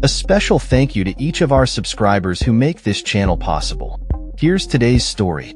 A special thank you to each of our subscribers who make this channel possible. Here's today's story.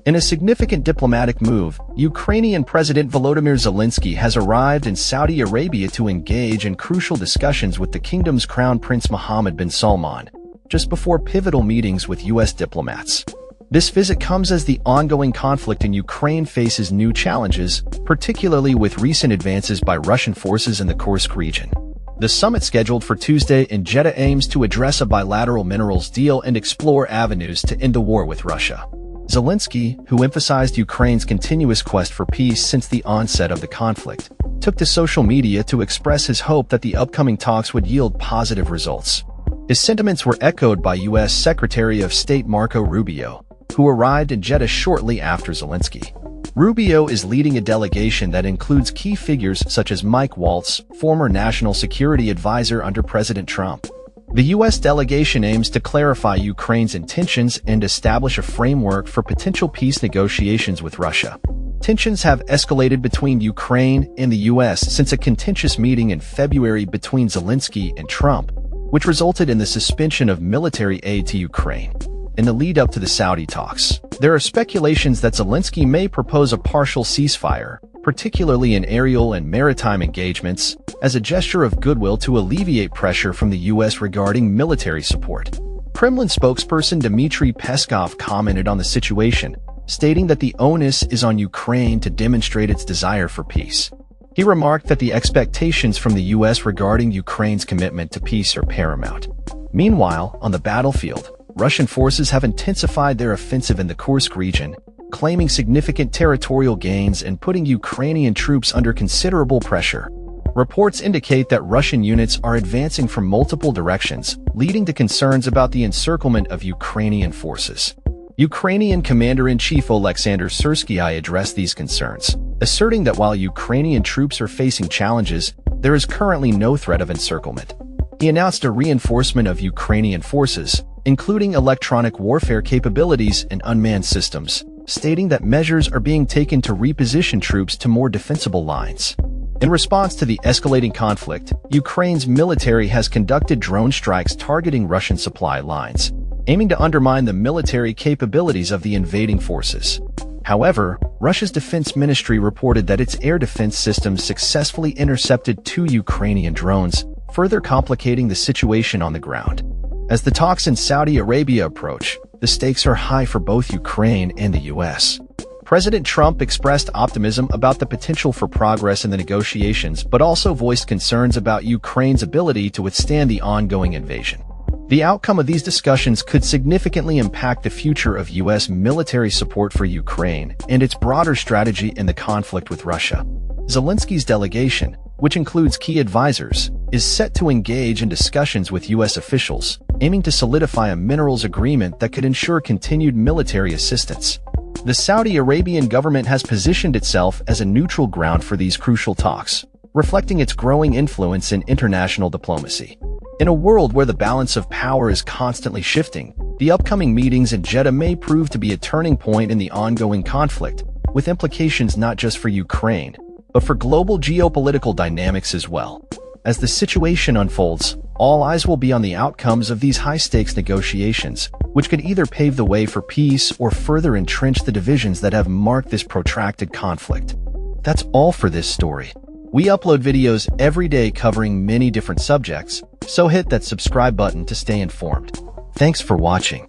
In a significant diplomatic move, Ukrainian President Volodymyr Zelenskyy has arrived in Saudi Arabia to engage in crucial discussions with the kingdom's crown prince Mohammed bin Salman, just before pivotal meetings with U.S. diplomats. This visit comes as the ongoing conflict in Ukraine faces new challenges, particularly with recent advances by Russian forces in the Kursk region. The summit scheduled for Tuesday in Jeddah aims to address a bilateral minerals deal and explore avenues to end the war with Russia. Zelenskyy, who emphasized Ukraine's continuous quest for peace since the onset of the conflict, took to social media to express his hope that the upcoming talks would yield positive results. His sentiments were echoed by U.S. Secretary of State Marco Rubio, who arrived in Jeddah shortly after Zelenskyy. Rubio is leading a delegation that includes key figures such as Mike Waltz, former national security advisor under President Trump. The U.S. delegation aims to clarify Ukraine's intentions and establish a framework for potential peace negotiations with Russia. Tensions have escalated between Ukraine and the U.S. since a contentious meeting in February between Zelenskyy and Trump, which resulted in the suspension of military aid to Ukraine. In the lead-up to the Saudi talks, there are speculations that Zelenskyy may propose a partial ceasefire, particularly in aerial and maritime engagements, as a gesture of goodwill to alleviate pressure from the U.S. regarding military support. Kremlin spokesperson Dmitry Peskov commented on the situation, stating that the onus is on Ukraine to demonstrate its desire for peace. He remarked that the expectations from the U.S. regarding Ukraine's commitment to peace are paramount. Meanwhile, on the battlefield, Russian forces have intensified their offensive in the Kursk region, claiming significant territorial gains and putting Ukrainian troops under considerable pressure. Reports indicate that Russian units are advancing from multiple directions, leading to concerns about the encirclement of Ukrainian forces. Ukrainian Commander-in-Chief Oleksandr Syrsky addressed these concerns, asserting that while Ukrainian troops are facing challenges, there is currently no threat of encirclement. He announced a reinforcement of Ukrainian forces, including electronic warfare capabilities and unmanned systems, stating that measures are being taken to reposition troops to more defensible lines. In response to the escalating conflict, Ukraine's military has conducted drone strikes targeting Russian supply lines, aiming to undermine the military capabilities of the invading forces. However, Russia's defense ministry reported that its air defense systems successfully intercepted 2 Ukrainian drones, further complicating the situation on the ground. As the talks in Saudi Arabia approach, the stakes are high for both Ukraine and the U.S. President Trump expressed optimism about the potential for progress in the negotiations, but also voiced concerns about Ukraine's ability to withstand the ongoing invasion. The outcome of these discussions could significantly impact the future of U.S. military support for Ukraine and its broader strategy in the conflict with Russia. Zelensky's delegation, which includes key advisors, is set to engage in discussions with U.S. officials, aiming to solidify a minerals agreement that could ensure continued military assistance. The Saudi Arabian government has positioned itself as a neutral ground for these crucial talks, reflecting its growing influence in international diplomacy. In a world where the balance of power is constantly shifting, the upcoming meetings in Jeddah may prove to be a turning point in the ongoing conflict, with implications not just for Ukraine, but for global geopolitical dynamics as well. As the situation unfolds, all eyes will be on the outcomes of these high-stakes negotiations, which could either pave the way for peace or further entrench the divisions that have marked this protracted conflict. That's all for this story. We upload videos every day covering many different subjects, so hit that subscribe button to stay informed. Thanks for watching.